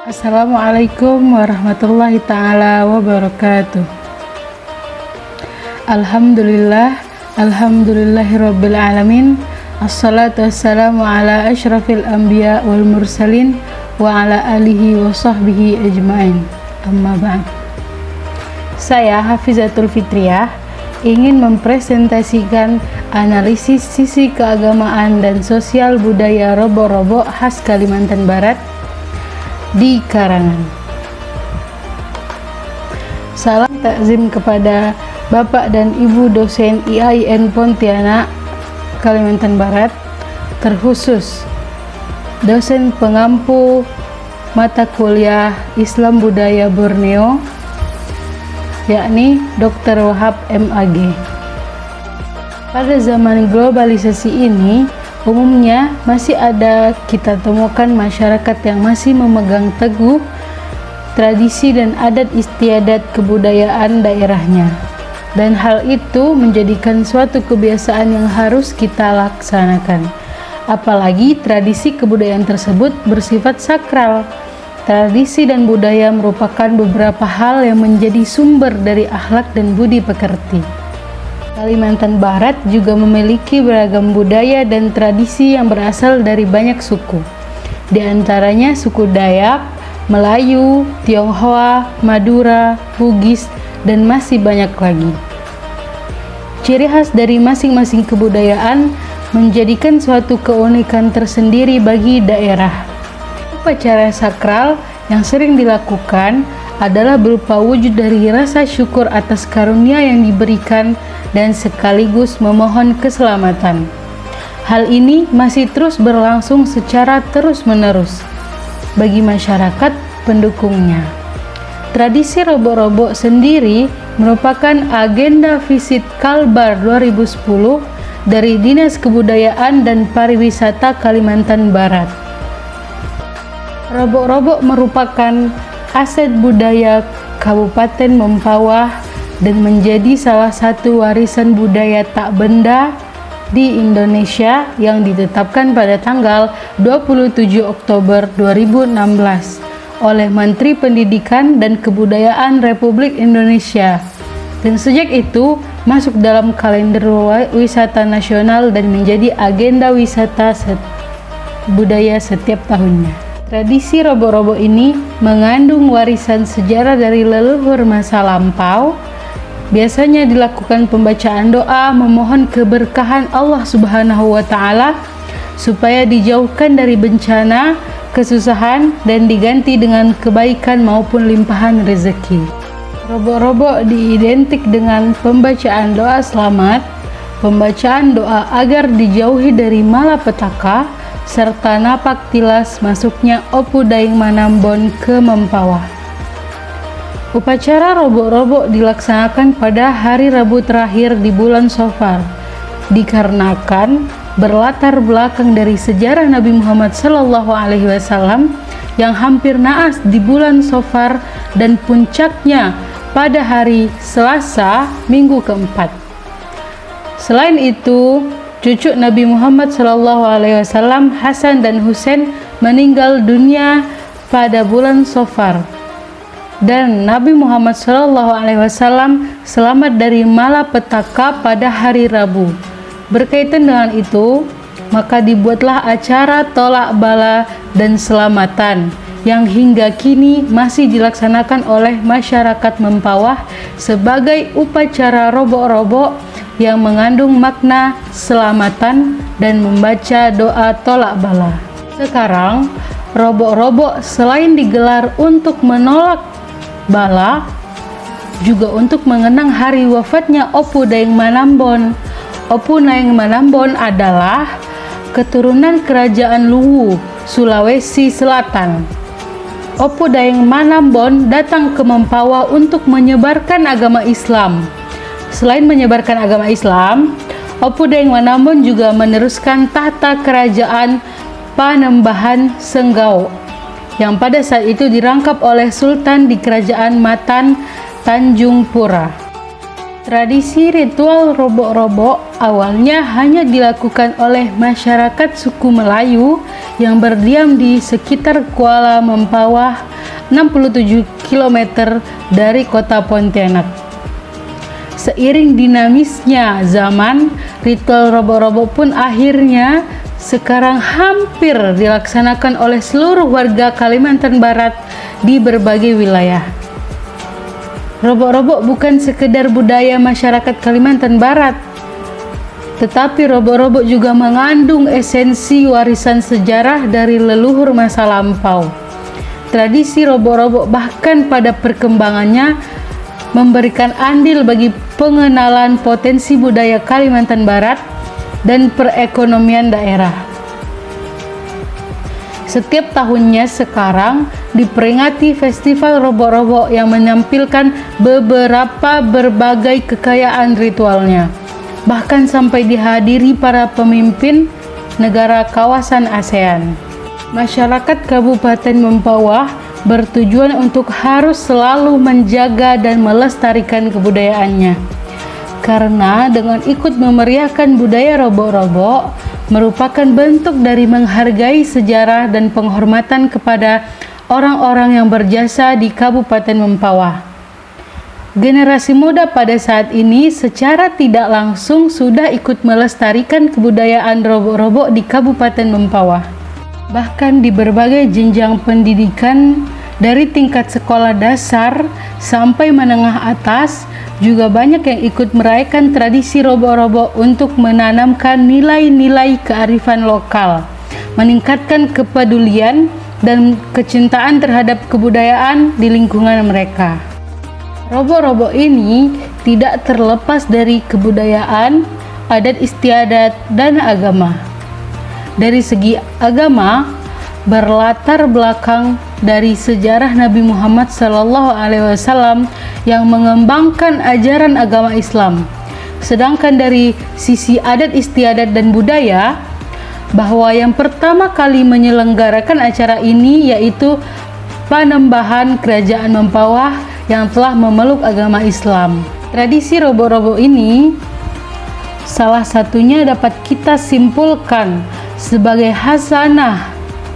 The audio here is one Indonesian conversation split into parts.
Assalamualaikum warahmatullahi ta'ala wabarakatuh. Alhamdulillahirabbil alamin. Assalatu wassalamu ala asyrafil anbiya wal mursalin wa ala alihi wa sahbihi ajmain. Amma ba'd. Saya Hafizatul Fitriah ingin mempresentasikan analisis sisi keagamaan dan sosial budaya robo-robo khas Kalimantan Barat di karangan. Salam takzim kepada Bapak dan Ibu dosen IAIN Pontianak Kalimantan Barat, terkhusus dosen pengampu mata kuliah Islam Budaya Borneo, yakni Dr. Wahab MAG. Pada zaman globalisasi ini, umumnya masih ada kita temukan masyarakat yang masih memegang teguh tradisi dan adat istiadat kebudayaan daerahnya, dan hal itu menjadikan suatu kebiasaan yang harus kita laksanakan. Apalagi tradisi kebudayaan tersebut bersifat sakral. Tradisi dan budaya merupakan beberapa hal yang menjadi sumber dari akhlak dan budi pekerti. Kalimantan Barat juga memiliki beragam budaya dan tradisi yang berasal dari banyak suku. Di antaranya suku Dayak, Melayu, Tionghoa, Madura, Bugis, dan masih banyak lagi. Ciri khas dari masing-masing kebudayaan menjadikan suatu keunikan tersendiri bagi daerah. Upacara sakral yang sering dilakukan adalah berupa wujud dari rasa syukur atas karunia yang diberikan dan sekaligus memohon keselamatan. Hal ini masih terus berlangsung secara terus-menerus bagi masyarakat pendukungnya. Tradisi robo-robo sendiri merupakan agenda visit Kalbar 2010 dari Dinas Kebudayaan dan Pariwisata Kalimantan Barat. Robo-robo merupakan aset budaya Kabupaten Mempawah dan menjadi salah satu warisan budaya tak benda di Indonesia yang ditetapkan pada tanggal 27 Oktober 2016 oleh Menteri Pendidikan dan Kebudayaan Republik Indonesia, dan sejak itu masuk dalam kalender wisata nasional dan menjadi agenda wisata budaya setiap tahunnya. Tradisi robo-robo ini mengandung warisan sejarah dari leluhur masa lampau. Biasanya dilakukan pembacaan doa memohon keberkahan Allah Subhanahu wa Ta'ala supaya dijauhkan dari bencana, kesusahan, dan diganti dengan kebaikan maupun limpahan rezeki. Robo-robo diidentik dengan pembacaan doa selamat, pembacaan doa agar dijauhi dari malapetaka, serta napak tilas masuknya Opu Daeng Manambon ke Mempawah. Upacara robo-robo dilaksanakan pada hari Rabu terakhir di bulan Safar, dikarenakan berlatar belakang dari sejarah Nabi Muhammad SAW yang hampir naas di bulan Safar dan puncaknya pada hari Selasa minggu keempat. Selain itu, cucu Nabi Muhammad SAW, Hasan dan Husain, meninggal dunia pada bulan Safar, dan Nabi Muhammad SAW selamat dari malapetaka pada hari Rabu. Berkaitan dengan itu, maka dibuatlah acara tolak bala dan selamatan yang hingga kini masih dilaksanakan oleh masyarakat Mempawah sebagai upacara robo-robo yang mengandung makna selamatan dan membaca doa tolak bala. Sekarang, robo-robo selain digelar untuk menolak bala, juga untuk mengenang hari wafatnya Opu Daeng Manambon. Opu Daeng Manambon adalah keturunan Kerajaan Luwu, Sulawesi Selatan. Opu Daeng Manambon datang ke Mempawah untuk menyebarkan agama Islam. Selain menyebarkan agama Islam, Opu Daeng Manambon juga meneruskan tahta kerajaan Panembahan Senggau yang pada saat itu dirangkap oleh Sultan di Kerajaan Matan Tanjung Pura. Tradisi ritual robo-robo awalnya hanya dilakukan oleh masyarakat suku Melayu yang berdiam di sekitar Kuala Mempawah 67 km dari kota Pontianak. Seiring dinamisnya zaman, ritual robo-robo pun akhirnya sekarang hampir dilaksanakan oleh seluruh warga Kalimantan Barat di berbagai wilayah. Robo-robo bukan sekedar budaya masyarakat Kalimantan Barat, tetapi robo-robo juga mengandung esensi warisan sejarah dari leluhur masa lampau. Tradisi robo-robo bahkan pada perkembangannya memberikan andil bagi pengenalan potensi budaya Kalimantan Barat dan perekonomian daerah. Setiap tahunnya sekarang diperingati festival robo-robo yang menampilkan berbagai kekayaan ritualnya, bahkan sampai dihadiri para pemimpin negara kawasan ASEAN. Masyarakat Kabupaten Mempawah bertujuan untuk harus selalu menjaga dan melestarikan kebudayaannya, karena dengan ikut memeriahkan budaya robo-robo merupakan bentuk dari menghargai sejarah dan penghormatan kepada orang-orang yang berjasa di Kabupaten Mempawah. Generasi muda pada saat ini secara tidak langsung sudah ikut melestarikan kebudayaan robo-robo di Kabupaten Mempawah. Bahkan di berbagai jenjang pendidikan dari tingkat sekolah dasar sampai menengah atas juga banyak yang ikut merayakan tradisi robo-robo untuk menanamkan nilai-nilai kearifan lokal, meningkatkan kepedulian dan kecintaan terhadap kebudayaan di lingkungan mereka. Robo-robo ini tidak terlepas dari kebudayaan, adat istiadat, dan agama. Dari segi agama, berlatar belakang dari sejarah Nabi Muhammad SAW yang mengembangkan ajaran agama Islam. Sedangkan dari sisi adat istiadat dan budaya, bahwa yang pertama kali menyelenggarakan acara ini yaitu Panembahan Kerajaan Mempawah yang telah memeluk agama Islam. Tradisi robo-robo ini salah satunya dapat kita simpulkan sebagai hasanah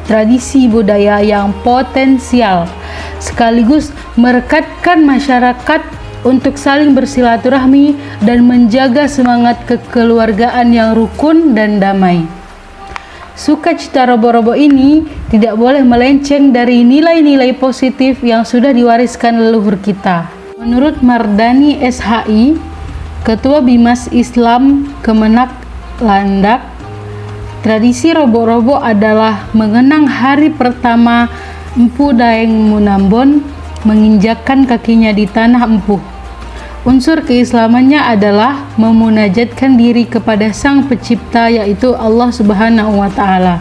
tradisi budaya yang potensial, sekaligus merekatkan masyarakat untuk saling bersilaturahmi dan menjaga semangat kekeluargaan yang rukun dan damai. Sukacita robo-robo ini tidak boleh melenceng dari nilai-nilai positif yang sudah diwariskan leluhur kita. Menurut Mardani SHI, Ketua Bimas Islam Kemenak Landak, tradisi robo-robo adalah mengenang hari pertama Empu Daeng Munambon menginjakkan kakinya di tanah empuh. Unsur keislamannya adalah memunajatkan diri kepada Sang Pencipta, yaitu Allah Subhanahu wa Ta'ala.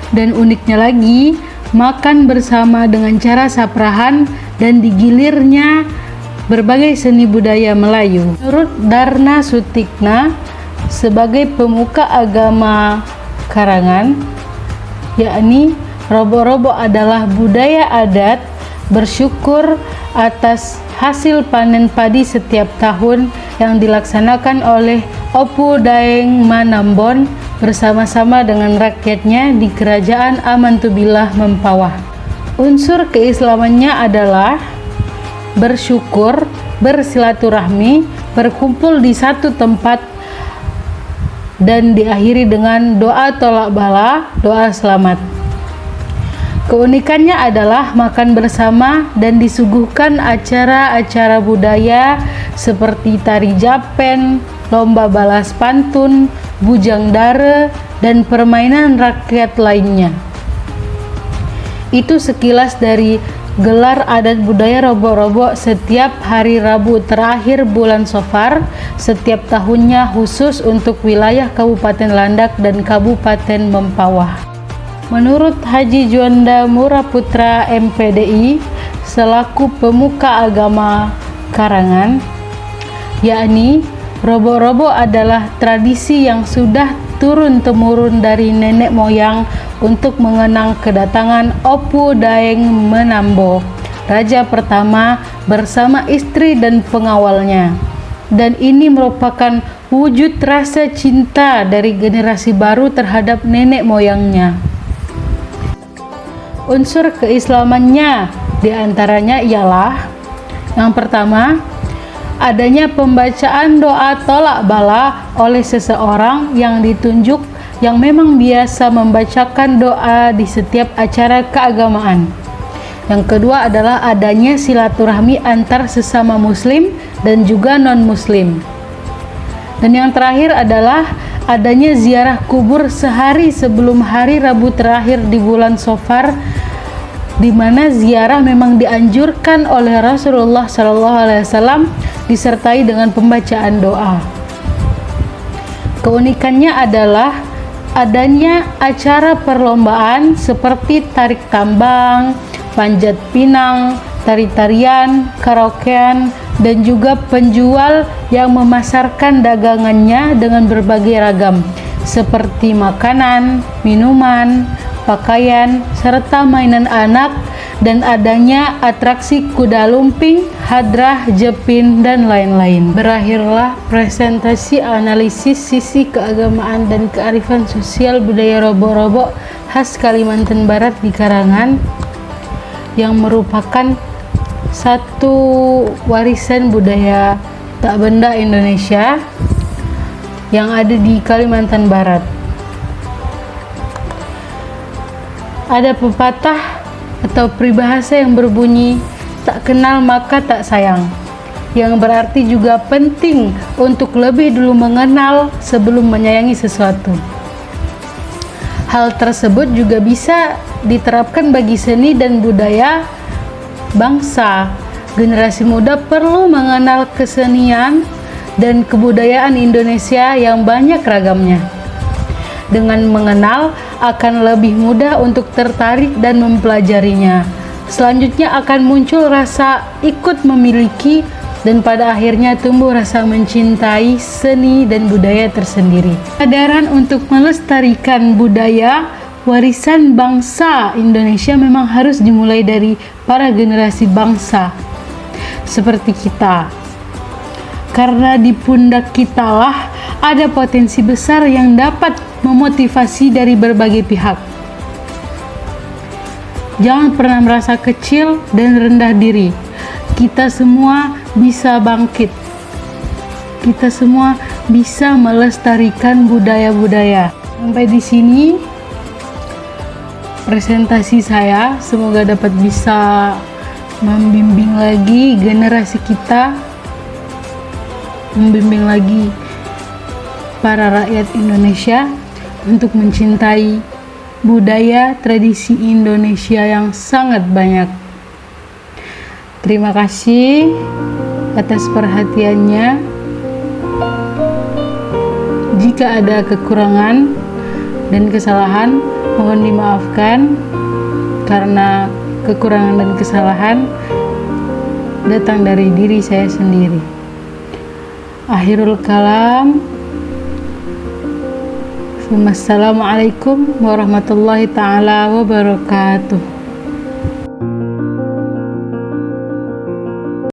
Dan uniknya lagi, makan bersama dengan cara saprahan dan digilirnya berbagai seni budaya Melayu. Menurut Darna Sutikna, sebagai pemuka agama Karangan, yakni robo-robo adalah budaya adat bersyukur atas hasil panen padi setiap tahun yang dilaksanakan oleh Opu Daeng Manambon bersama-sama dengan rakyatnya di Kerajaan Amantubillah Mempawah. Unsur keislamannya adalah bersyukur, bersilaturahmi, berkumpul di satu tempat, dan diakhiri dengan doa tolak bala, doa selamat. Keunikannya adalah makan bersama dan disuguhkan acara-acara budaya seperti tari japen, lomba balas pantun, bujang dara, dan permainan rakyat lainnya. Itu sekilas dari gelar adat budaya robo-robo setiap hari Rabu terakhir bulan Safar setiap tahunnya, khusus untuk wilayah Kabupaten Landak dan Kabupaten Mempawah. Menurut Haji Juanda Muraputra MPDI selaku pemuka agama Karangan, yakni robo-robo adalah tradisi yang sudah turun-temurun dari nenek moyang untuk mengenang kedatangan Opu Daeng Menambo, raja pertama bersama istri dan pengawalnya. Dan ini merupakan wujud rasa cinta dari generasi baru terhadap nenek moyangnya. Unsur keislamannya Di antaranya ialah yang pertama, adanya pembacaan doa tolak bala oleh seseorang yang ditunjuk yang memang biasa membacakan doa di setiap acara keagamaan. Yang kedua adalah adanya silaturahmi antar sesama muslim dan juga non-muslim. Dan yang terakhir adalah adanya ziarah kubur sehari sebelum hari Rabu terakhir di bulan Safar, di mana ziarah memang dianjurkan oleh Rasulullah SAW disertai dengan pembacaan doa. Keunikannya adalah adanya acara perlombaan seperti tarik tambang, panjat pinang, tari-tarian, karaokean, dan juga penjual yang memasarkan dagangannya dengan berbagai ragam seperti makanan, minuman, pakaian, serta mainan anak, dan adanya atraksi kuda lumping, hadrah, jepin, dan lain-lain. Berakhirlah presentasi analisis sisi keagamaan dan kearifan sosial budaya Robo-Robo khas Kalimantan Barat di Karangan, yang merupakan satu warisan budaya tak benda Indonesia yang ada di Kalimantan Barat. Ada pepatah atau peribahasa yang berbunyi tak kenal maka tak sayang, yang berarti juga penting untuk lebih dulu mengenal sebelum menyayangi sesuatu. Hal tersebut juga bisa diterapkan bagi seni dan budaya bangsa. Generasi muda perlu mengenal kesenian dan kebudayaan Indonesia yang banyak ragamnya. Dengan mengenal, akan lebih mudah untuk tertarik dan mempelajarinya. Selanjutnya akan muncul rasa ikut memiliki, dan pada akhirnya tumbuh rasa mencintai seni dan budaya tersendiri. Kesadaran untuk melestarikan budaya warisan bangsa Indonesia memang harus dimulai dari para generasi bangsa seperti kita, karena di pundak kitalah ada potensi besar yang dapat memotivasi dari berbagai pihak. Jangan pernah merasa kecil dan rendah diri. Kita semua bisa bangkit. Kita semua bisa melestarikan budaya-budaya. Sampai di sini presentasi saya, semoga dapat bisa membimbing lagi generasi kita, membimbing lagi para rakyat Indonesia untuk mencintai budaya tradisi Indonesia yang sangat banyak. Terima kasih atas perhatiannya. Jika ada kekurangan dan kesalahan, mohon dimaafkan, karena kekurangan dan kesalahan datang dari diri saya sendiri. Akhirul kalam. Wassalamualaikum warahmatullahi ta'ala wabarakatuh.